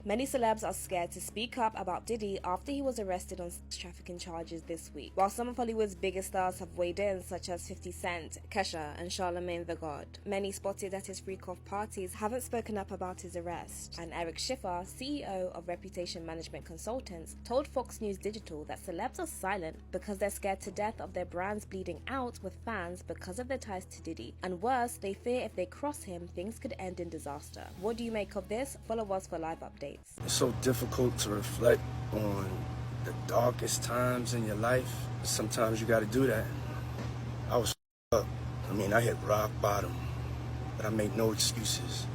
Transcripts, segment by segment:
Many celebs are scared to speak up about Diddy after he was arrested on trafficking charges this week. While some of Hollywood's biggest stars have weighed in, such as 50 Cent, Kesha, and Charlamagne the God, many spotted at his freak-off parties haven't spoken up about his arrest. And Eric Schiffer, CEO of Reputation Management Consultants, told Fox News Digital that celebs are silent because they're scared to death of their brands bleeding out with fans because of their ties to Diddy. And worse, they fear if they cross him, things could end in disaster. What do you make of this? Follow us for live updates. It's so difficult to reflect on the darkest times in your life. Sometimes you got to do that. I was up. I hit rock bottom, but I make no excuses.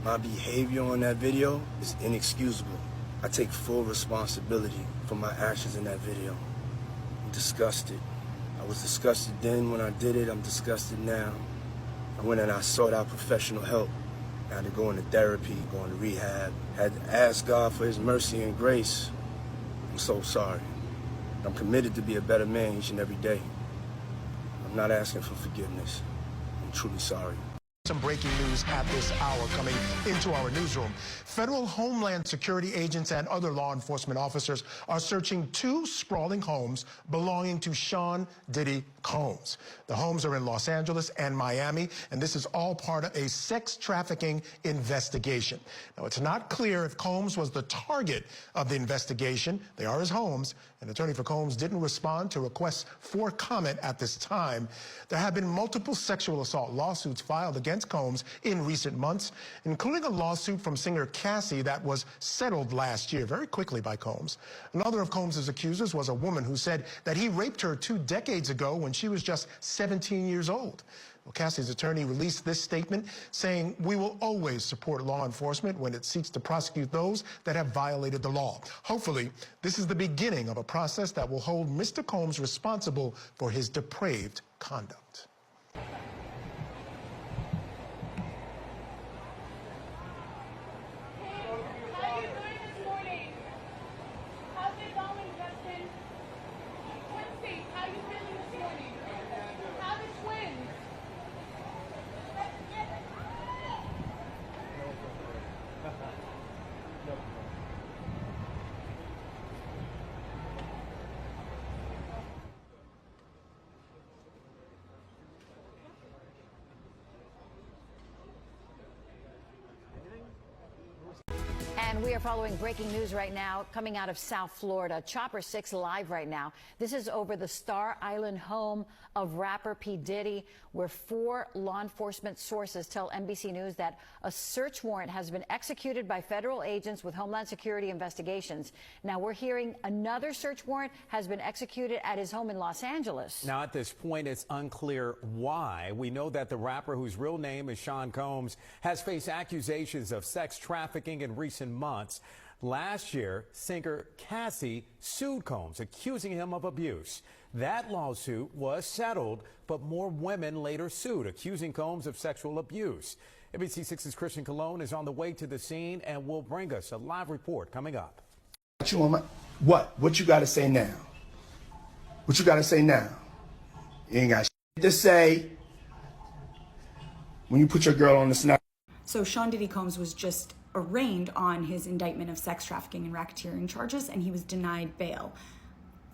My behavior on that video is inexcusable. I take full responsibility for my actions in that video. I'm disgusted. I was disgusted then when I did it. I'm disgusted now. I went and I sought out professional help. I had to go into therapy, going to rehab. Had to ask God for his mercy and grace. I'm so sorry. I'm committed to be a better man each and every day. I'm not asking for forgiveness. I'm truly sorry. Some breaking news at this hour coming into our newsroom. Federal Homeland Security agents and other law enforcement officers are searching two sprawling homes belonging to Sean Diddy Combs. The homes are in Los Angeles and Miami, and this is all part of a sex trafficking investigation. Now, it's not clear if Combs was the target of the investigation. They are his homes. An attorney for Combs didn't respond to requests for comment at this time. There have been multiple sexual assault lawsuits filed against Combs in recent months, including a lawsuit from singer Cassie that was settled last year very quickly by Combs. Another of Combs' accusers was a woman who said that he raped her 2 decades ago when she was just 17 years old. Well, Cassie's attorney released this statement saying, "We will always support law enforcement when it seeks to prosecute those that have violated the law. Hopefully, this is the beginning of a process that will hold Mr. Combs responsible for his depraved conduct." And we are following breaking news right now coming out of South Florida. Chopper 6 live right now. This is over the Star Island home of rapper P. Diddy, where 4 law enforcement sources tell NBC News that a search warrant has been executed by federal agents with Homeland Security investigations. Now we're hearing another search warrant has been executed at his home in Los Angeles. Now at this point, it's unclear why. We know that the rapper, whose real name is Sean Combs, has faced accusations of sex trafficking in recent months. Last year, singer Cassie sued Combs, accusing him of abuse. That lawsuit was settled, but more women later sued, accusing Combs of sexual abuse. ABC6's Christian Colon is on the way to the scene and will bring us a live report coming up. What you got to say now? What you got to say now? You ain't got shit to say when you put your girl on the snap. So Sean Diddy Combs was just arraigned on his indictment of sex trafficking and racketeering charges, and he was denied bail.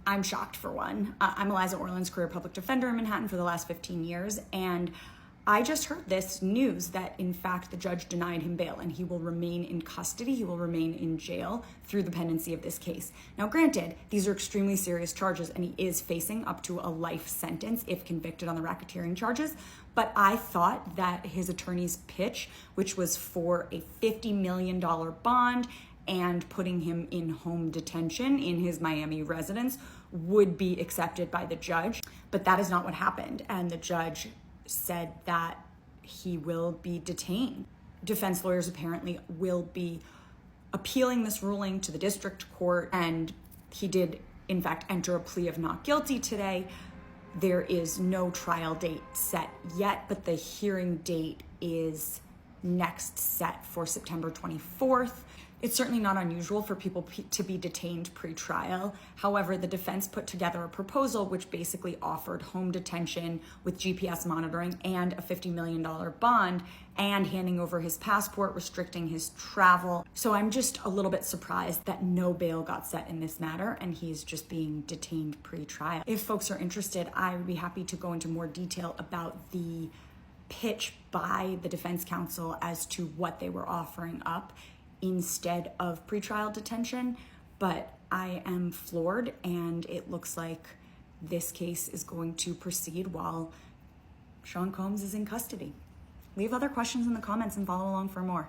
I'm shocked, for one. I'm Eliza Orland's career public defender in Manhattan for the last 15 years, and I just heard this news that, in fact, the judge denied him bail, and he will remain in custody. He will remain in jail through the pendency of this case. Now, granted, these are extremely serious charges, and he is facing up to a life sentence if convicted on the racketeering charges. But I thought that his attorney's pitch, which was for a $50 million bond and putting him in home detention in his Miami residence, would be accepted by the judge. But that is not what happened, and the judge said that he will be detained. Defense lawyers apparently will be appealing this ruling to the district court, and he did, in fact, enter a plea of not guilty today. There is no trial date set yet, but the hearing date is next set for September 24th. It's certainly not unusual for people to be detained pre-trial. However, the defense put together a proposal which basically offered home detention with GPS monitoring and a $50 million bond and handing over his passport, restricting his travel. So I'm just a little bit surprised that no bail got set in this matter and he's just being detained pre-trial. If folks are interested, I would be happy to go into more detail about the pitch by the defense counsel as to what they were offering up instead of pretrial detention, but I am floored, and it looks like this case is going to proceed while Sean Combs is in custody. Leave other questions in the comments and follow along for more.